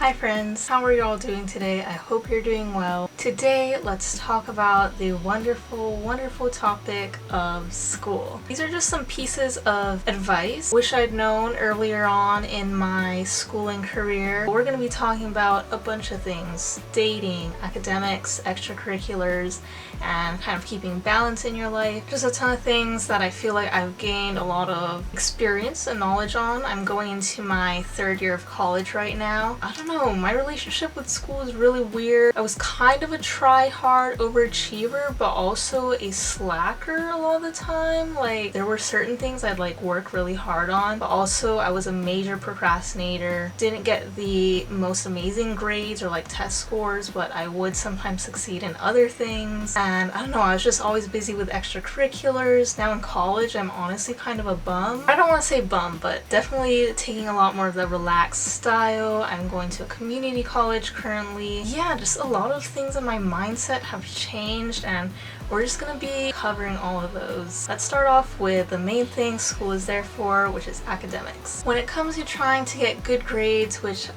Hi friends, how are you all doing today? I hope you're doing well. Today, let's talk about the wonderful topic of school. These are just some pieces of advice wish I'd known earlier on in my schooling career. We're going to be talking about a bunch of things: dating, academics, extracurriculars, and kind of keeping balance in your life. Just a ton of things that I feel like I've gained a lot of experience and knowledge on. I'm going into my third year of college right now. I don't know, my relationship with school is really weird. I was kind of a try-hard overachiever, but also a slacker a lot of the time. Like, there were certain things I'd work really hard on, but also I was a major procrastinator. Didn't get the most amazing grades or test scores, but I would sometimes succeed in other things. And I don't know, I was just always busy with extracurriculars. Now in college, I'm honestly kind of a bum. I don't want to say bum, but definitely taking a lot more of the relaxed style. I'm going to a community college currently. Yeah, just a lot of things in my mindset have changed, and we're just gonna be covering all of those. Let's start off with the main thing school is there for, which is academics. When it comes to trying to get good grades, which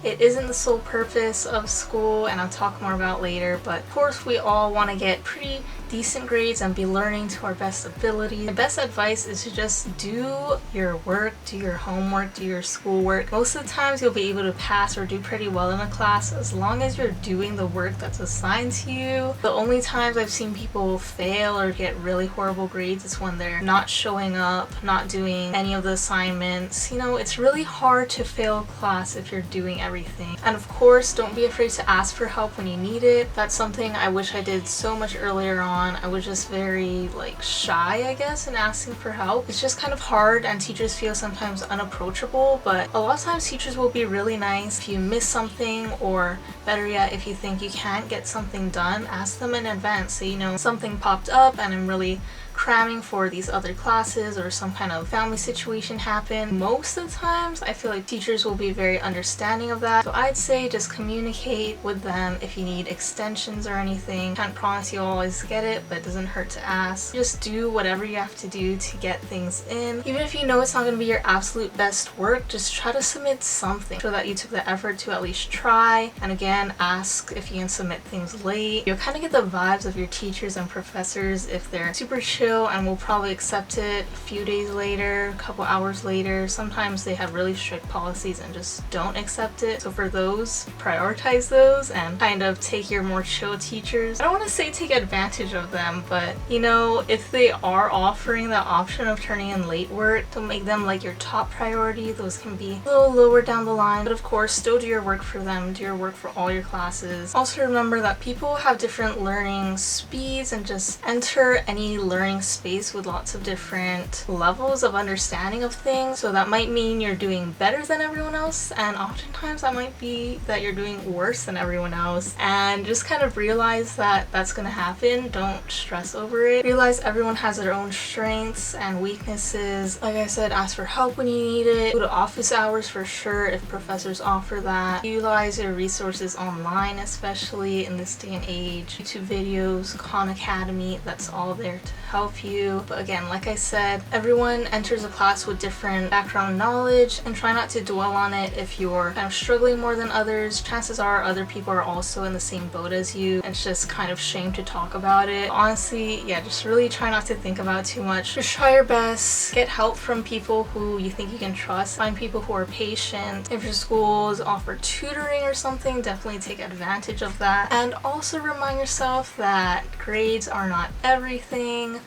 it isn't the sole purpose of school, and I'll talk more about later, but of course we all want to get pretty decent grades and be learning to our best ability. My best advice is to just do your work, do your homework, do your schoolwork. Most of the times you'll be able to pass or do pretty well in a class as long as you're doing the work that's assigned to you. The only times I've seen people fail or get really horrible grades is when they're not showing up, not doing any of the assignments. It's really hard to fail a class if you're doing everything. And of course, don't be afraid to ask for help when you need it. That's something I wish I did so much earlier on. I was just very shy, I guess, in asking for help. It's just kind of hard, and teachers feel sometimes unapproachable, but a lot of times teachers will be really nice. If you miss something, or better yet, if you think you can't get something done, ask them in advance. Say, something popped up and I'm really cramming for these other classes, or some kind of family situation happened. Most of the times I feel like teachers will be very understanding of that, so I'd say just communicate with them if you need extensions or anything. Can't promise you'll always get it, but it doesn't hurt to ask. Just do whatever you have to do to get things in. Even if you know it's not going to be your absolute best work, just try to submit something. Show that you took the effort to at least try, and again, ask if you can submit things late. You'll kind of get the vibes of your teachers and professors if they're super chill and will probably accept it a few days later, a couple hours later. Sometimes they have really strict policies and just don't accept it. So for those, prioritize those and kind of take your more chill teachers. I don't want to say take advantage of them, but if they are offering the option of turning in late work, don't make them your top priority. Those can be a little lower down the line, but of course still do your work for them, do your work for all your classes. Also remember that people have different learning speeds, and just enter any learning space with lots of different levels of understanding of things. So that might mean you're doing better than everyone else, and oftentimes that might be that you're doing worse than everyone else. And just kind of realize that that's gonna happen. Don't stress over it. Realize everyone has their own strengths and weaknesses. Like I said, ask for help when you need it. Go to office hours for sure if professors offer that. Utilize your resources online, especially in this day and age. YouTube videos, Khan Academy, that's all there to help you. But again, like I said, everyone enters a class with different background knowledge, and try not to dwell on it. If you're kind of struggling more than others, chances are other people are also in the same boat as you. It's just kind of shame to talk about it. Honestly, yeah, just really try not to think about too much. Just try your best. Get help from people who you think you can trust. Find people who are patient. If your schools offer tutoring or something, definitely take advantage of that. And also remind yourself that grades are not everything.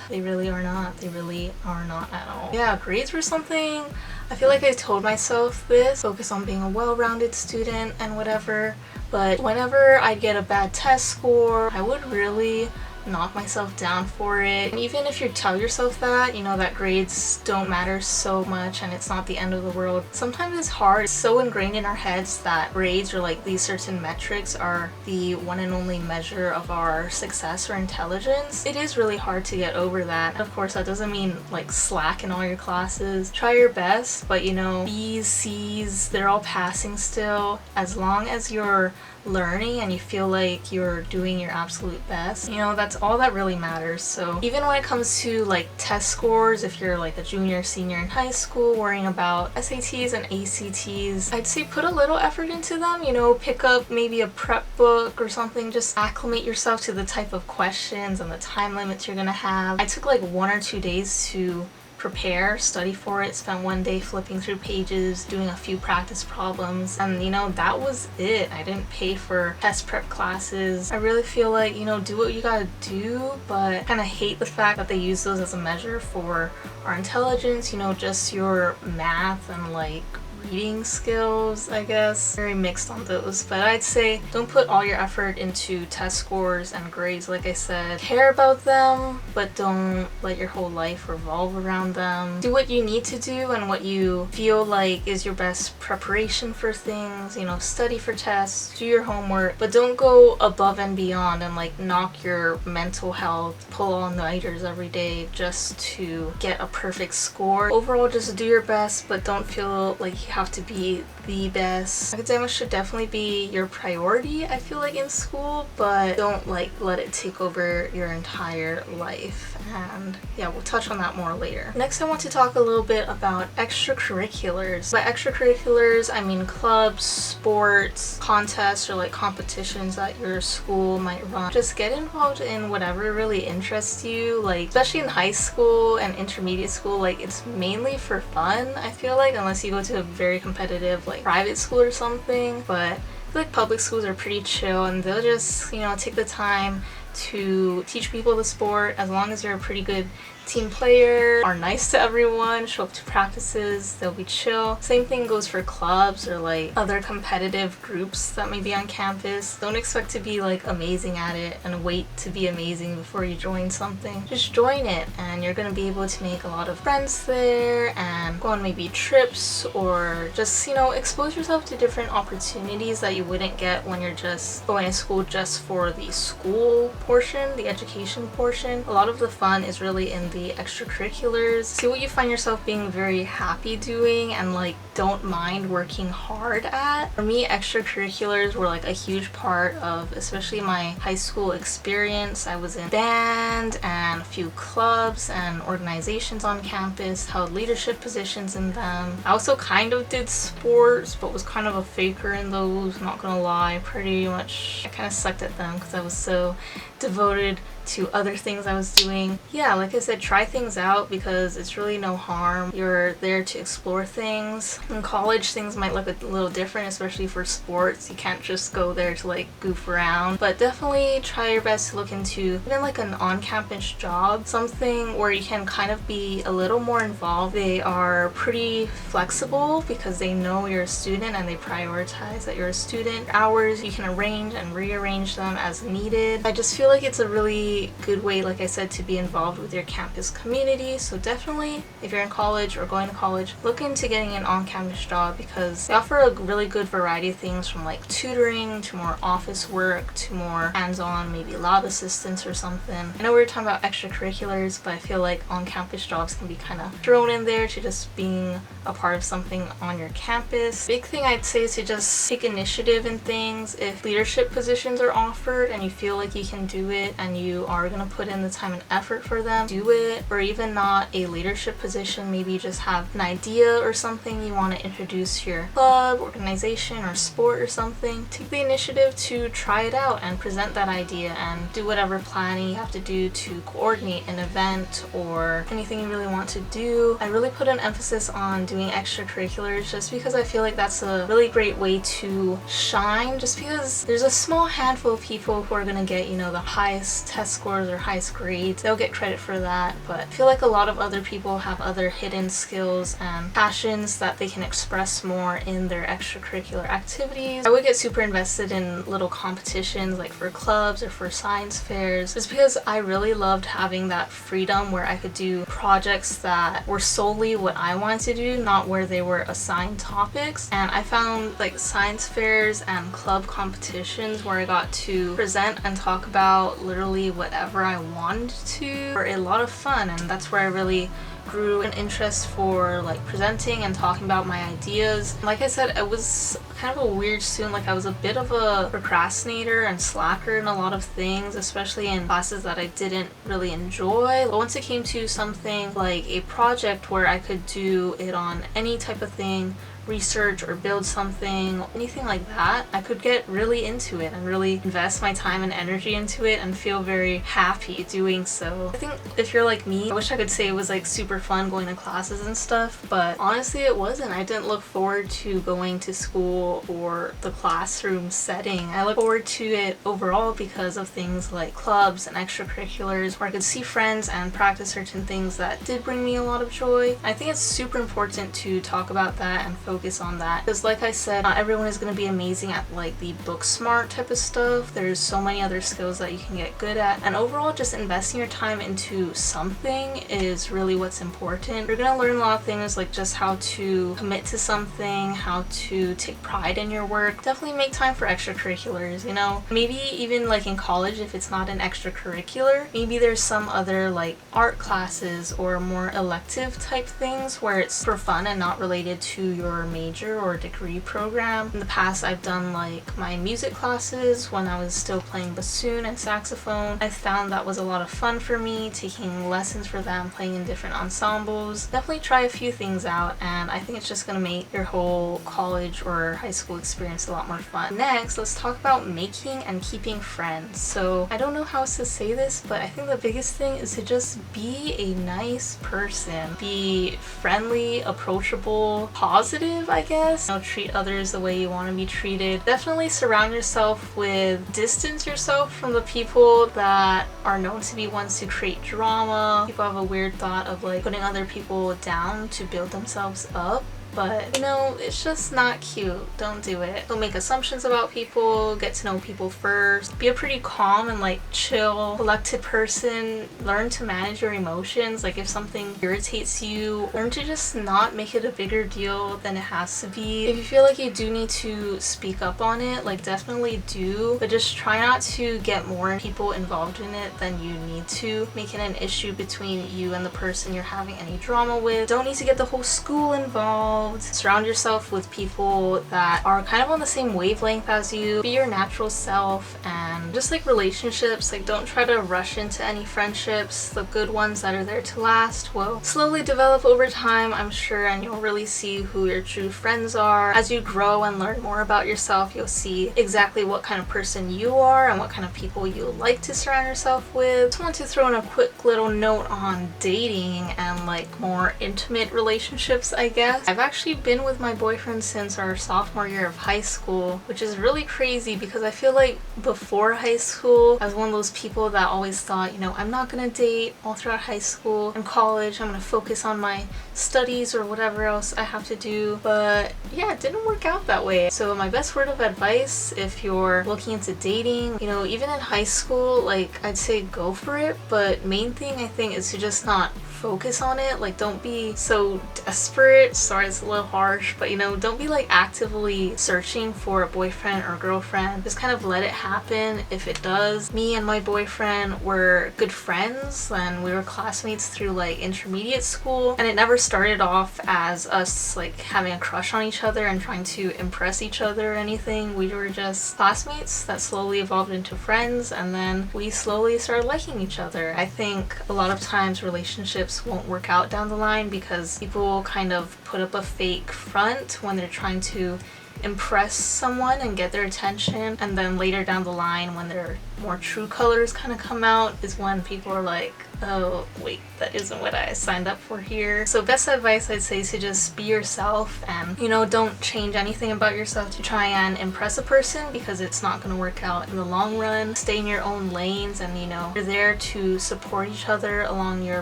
They really are not. They really are not at all. Yeah, grades were something I feel like I told myself this, focus on being a well-rounded student and whatever, but whenever I'd get a bad test score, I would really knock myself down for it. And even if you tell yourself that, that grades don't matter so much and it's not the end of the world, sometimes it's hard. It's so ingrained in our heads that grades or these certain metrics are the one and only measure of our success or intelligence. It is really hard to get over that. Of course, that doesn't mean slack in all your classes. Try your best, but B's, C's, they're all passing still. As long as you're learning and you feel like you're doing your absolute best, you know, that's all that really matters. So even when it comes to like test scores, if you're like a junior, senior in high school worrying about SATs and ACTs, I'd say put a little effort into them, you know, pick up maybe a prep book or something, just acclimate yourself to the type of questions and the time limits you're gonna have. I took like 1 or 2 days to prepare, study for it, spent one day flipping through pages, doing a few practice problems, and you know, that was it. I didn't pay for test prep classes. I really feel like, you know, do what you gotta do, but kind of hate the fact that they use those as a measure for our intelligence, you know, just your math and like reading skills, I guess. Very mixed on those, but I'd say don't put all your effort into test scores and grades. Like I said, care about them, but don't let your whole life revolve around them. Do what you need to do and what you feel like is your best preparation for things, you know, study for tests, do your homework, but don't go above and beyond and like knock your mental health, pull all-nighters every day just to get a perfect score. Overall, just do your best, but don't feel like you have to be the best. Academics should definitely be your priority, I feel like, in school, but don't like let it take over your entire life. And yeah, we'll touch on that more later. Next, I want to talk a little bit about extracurriculars. By extracurriculars, I mean clubs, sports, contests, or like competitions that your school might run. Just get involved in whatever really interests you, like especially in high school and intermediate school, like it's mainly for fun, I feel like, unless you go to a very competitive like private school or something. But I feel like public schools are pretty chill and they'll just, you know, take the time to teach people the sport. As long as you're a pretty good team player, are nice to everyone, show up to practices, they'll be chill. Same thing goes for clubs or like other competitive groups that may be on campus. Don't expect to be like amazing at it and wait to be amazing before you join something. Just join it and you're gonna be able to make a lot of friends there and go on maybe trips or just, you know, expose yourself to different opportunities that you wouldn't get when you're just going to school just for the school portion, the education portion. A lot of the fun is really in the extracurriculars. See what you find yourself being very happy doing and like don't mind working hard at. For me, extracurriculars were like a huge part of especially my high school experience. I was in band and a few clubs and organizations on campus, held leadership positions in them. I also kind of did sports, but was kind of a faker in those, not gonna lie. Pretty much I kind of sucked at them because I was so devoted to other things I was doing. Yeah, like I said, try things out because it's really no harm. You're there to explore things. In college, things might look a little different, especially for sports. You can't just go there to like goof around, but definitely try your best to look into even like an on-campus job, something where you can kind of be a little more involved. They are pretty flexible because they know you're a student and they prioritize that you're a student. Hours, you can arrange and rearrange them as needed. I just feel like it's a really good way, like I said, to be involved with your campus community. So definitely, if you're in college or going to college, look into getting an on-campus job because they offer a really good variety of things, from like tutoring to more office work to more hands-on, maybe lab assistance or something. I know we were talking about extracurriculars, but I feel like on-campus jobs can be kind of thrown in there to just being a part of something on your campus. Big thing I'd say is to just take initiative in things. If leadership positions are offered and you feel like you can do it and you are going to put in the time and effort for them, do it. Or even not a leadership position, maybe you just have an idea or something you want to introduce to your club, organization, or sport or something. Take the initiative to try it out and present that idea and do whatever planning you have to do to coordinate an event or anything you really want to do. I really put an emphasis on doing extracurriculars just because I feel like that's a really great way to shine, just because there's a small handful of people who are going to get, you know, the highest test scores or highest grades. They'll get credit for that, but I feel like a lot of other people have other hidden skills and passions that they can express more in their extracurricular activities. I would get super invested in little competitions like for clubs or for science fairs just because I really loved having that freedom where I could do projects that were solely what I wanted to do, not where they were assigned topics. And I found like science fairs and club competitions where I got to present and talk about literally whatever I wanted to were a lot of fun, and that's where I really grew an interest for like presenting and talking about my ideas. Like I said, it was kind of a weird student. Like I was a bit of a procrastinator and slacker in a lot of things, especially in classes that I didn't really enjoy. But once it came to something like a project where I could do it on any type of thing, research or build something, anything like that, I could get really into it and really invest my time and energy into it and feel very happy doing so. I think if you're like me, I wish I could say it was like super fun going to classes and stuff, but honestly it wasn't. I didn't look forward to going to school or the classroom setting. I look forward to it overall because of things like clubs and extracurriculars where I could see friends and practice certain things that did bring me a lot of joy. I think it's super important to talk about that and focus on that, because like I said, not everyone is going to be amazing at like the book smart type of stuff. There's so many other skills that you can get good at, and overall just investing your time into something is really what's important. You're going to learn a lot of things, like just how to commit to something, how to take pride in your work. Definitely make time for extracurriculars, you know, maybe even like in college, if it's not an extracurricular, maybe there's some other like art classes or more elective type things where it's for fun and not related to your major or degree program. In the past, I've done like my music classes when I was still playing bassoon and saxophone. I found that was a lot of fun for me, taking lessons for them, playing in different ensembles. Definitely try a few things out, and I think it's just gonna make your whole college or high school experience a lot more fun. Next, let's talk about making and keeping friends. So I don't know how else to say this, but I think the biggest thing is to just be a nice person. Be friendly, approachable, positive, I guess. You know, treat others the way you want to be treated. Definitely surround yourself with, distance yourself from the people that are known to be ones who create drama. People have a weird thought of like putting other people down to build themselves up. But, you know, it's just not cute. Don't do it. Don't make assumptions about people. Get to know people first. Be a pretty calm and like chill, collected person. Learn to manage your emotions. Like if something irritates you, learn to just not make it a bigger deal than it has to be. If you feel like you do need to speak up on it, like definitely do. But just try not to get more people involved in it than you need to. Make it an issue between you and the person you're having any drama with. Don't need to get the whole school involved. Surround yourself with people that are kind of on the same wavelength as you. Be your natural self, and just like relationships, like don't try to rush into any friendships. The good ones that are there to last will slowly develop over time, I'm sure, and you'll really see who your true friends are. As you grow and learn more about yourself, you'll see exactly what kind of person you are and what kind of people you like to surround yourself with. Just want to throw in a quick little note on dating and like more intimate relationships, I guess. I've actually been with my boyfriend since our sophomore year of high school, which is really crazy because I feel like before high school I was one of those people that always thought, you know, I'm not gonna date all throughout high school and college. I'm gonna focus on my studies or whatever else I have to do. But yeah, it didn't work out that way. So my best word of advice, if you're looking into dating, you know, even in high school, like I'd say go for it, but main thing I think is to just not focus on it. Like don't be so desperate. Sorry, it's a little harsh, but you know, don't be like actively searching for a boyfriend or girlfriend. Just kind of let it happen if it does. Me and my boyfriend were good friends and we were classmates through like intermediate school, and it never started off as us like having a crush on each other and trying to impress each other or anything. We were just classmates that slowly evolved into friends, and then we slowly started liking each other. I think a lot of times relationships won't work out down the line because people kind of put up a fake front when they're trying to impress someone and get their attention, and then later down the line when their more true colors kind of come out is when people are like, oh wait, that isn't what I signed up for here. So best advice I'd say is to just be yourself, and you know, don't change anything about yourself to try and impress a person because it's not going to work out in the long run. Stay in your own lanes, and you know, you're there to support each other along your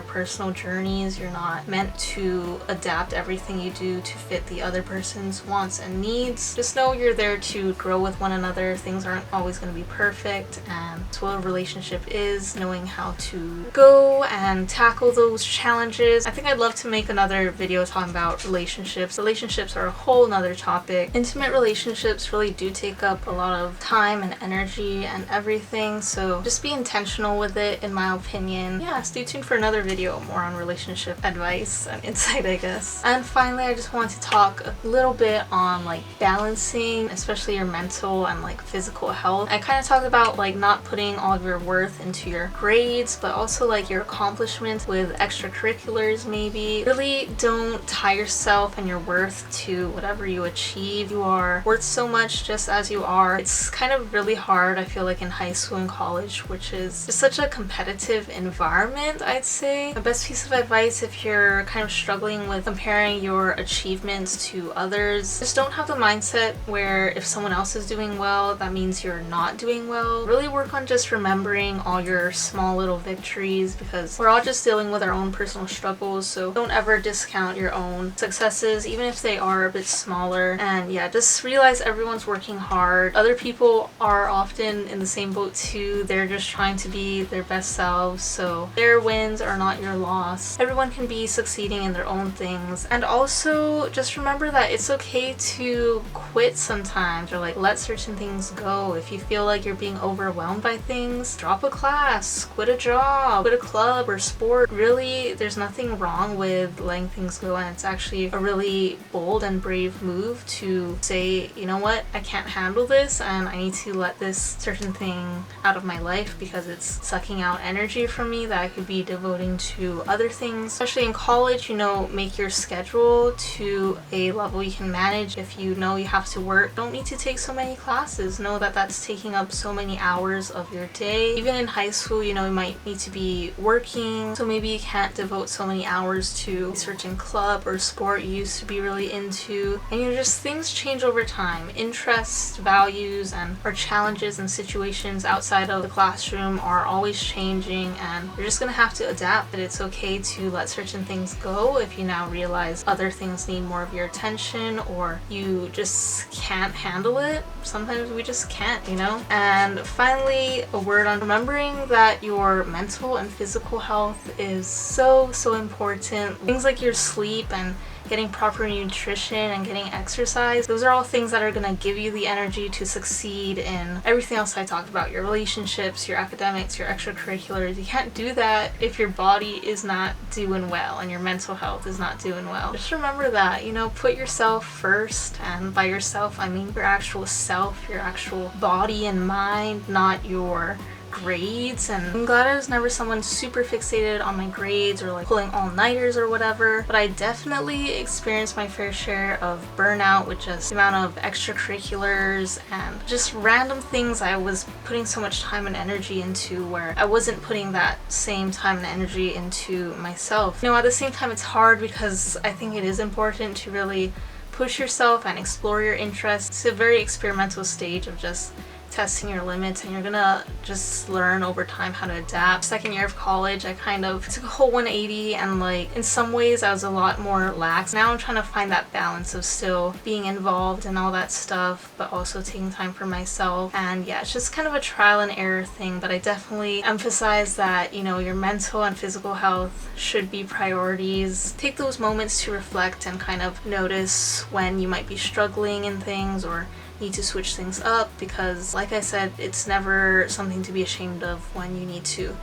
personal journeys. You're not meant to adapt everything you do to fit the other person's wants and needs. Just know you're there to grow with one another. Things aren't always going to be perfect, and and that's what a relationship is, knowing how to go and tackle those challenges. I think I'd love to make another video talking about relationships. Relationships are a whole nother topic. Intimate relationships really do take up a lot of time and energy and everything, so just be intentional with it, in my opinion. Yeah, stay tuned for another video more on relationship advice and insight, I guess. And finally, I just want to talk a little bit on like balancing, especially your mental and like physical health. I kind of talked about like not putting all of your worth into your grades, but also like your accomplishments with extracurriculars maybe. Really don't tie yourself and your worth to whatever you achieve. You are worth so much just as you are. It's kind of really hard, I feel like, in high school and college, which is just such a competitive environment, I'd say. The best piece of advice if you're kind of struggling with comparing your achievements to others, just don't have the mindset where if someone else is doing well, that means you're not doing well. Really work on just remembering all your small little victories, because we're all just dealing with our own personal struggles, so don't ever discount your own successes, even if they are a bit smaller. And yeah, just realize everyone's working hard. Other people are often in the same boat too. They're just trying to be their best selves, so their wins are not your loss. Everyone can be succeeding in their own things. And also just remember that it's okay to quit sometimes, or like let certain things go. If you feel like you're being overwhelmed by things, drop a class, quit a job, quit a club or sport. Really, there's nothing wrong with letting things go, and it's actually a really bold and brave move to say, you know what, I can't handle this and I need to let this certain thing out of my life because it's sucking out energy from me that I could be devoting to other things. Especially in college, you know, make your schedule to a level you can manage. If you know you have to work, don't need to take so many classes. Know that that's taking up so many hours of your day. Even in high school, you know, you might need to be working, so maybe you can't devote so many hours to a certain club or sport you used to be really into. And you know, just things change over time. Interests, values, and our challenges and situations outside of the classroom are always changing, and you're just gonna have to adapt. But it's okay to let certain things go if you now realize other things need more of your attention, or you just can't handle it. Sometimes we just can't, you know? And finally, a word on remembering that your mental and physical health is so important. Things like your sleep and getting proper nutrition and getting exercise, those are all things that are gonna give you the energy to succeed in everything else I talked about. Your relationships, your academics, your extracurriculars. You can't do that if your body is not doing well and your mental health is not doing well. Just remember that, you know, put yourself first, and by yourself I mean your actual self, your actual body and mind, not your grades. And I'm glad I was never someone super fixated on my grades or like pulling all-nighters or whatever, but I definitely experienced my fair share of burnout with just the amount of extracurriculars and just random things I was putting so much time and energy into, where I wasn't putting that same time and energy into myself. You know, at the same time it's hard because I think it is important to really push yourself and explore your interests. It's a very experimental stage of just testing your limits, and you're gonna just learn over time how to adapt. Second year of college, I kind of took a whole 180, and like in some ways I was a lot more lax. Now I'm trying to find that balance of still being involved and all that stuff, but also taking time for myself. And yeah, it's just kind of a trial and error thing, but I definitely emphasize that, you know, your mental and physical health should be priorities. Take those moments to reflect and kind of notice when you might be struggling in things or need to switch things up, because like I said, it's never something to be ashamed of when you need to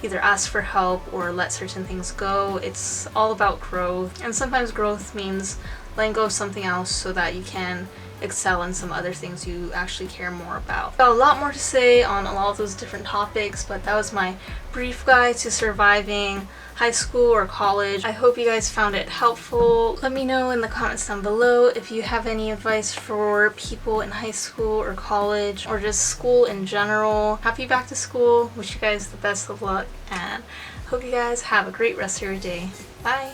either ask for help or let certain things go. It's all about growth, and sometimes growth means letting go of something else so that you can excel in some other things you actually care more about. Got a lot more to say on a lot of those different topics, but that was my brief guide to surviving high school or college. I hope you guys found it helpful. Let me know in the comments down below if you have any advice for people in high school or college, or just school in general. Happy back to school. Wish you guys the best of luck, and hope you guys have a great rest of your day. Bye!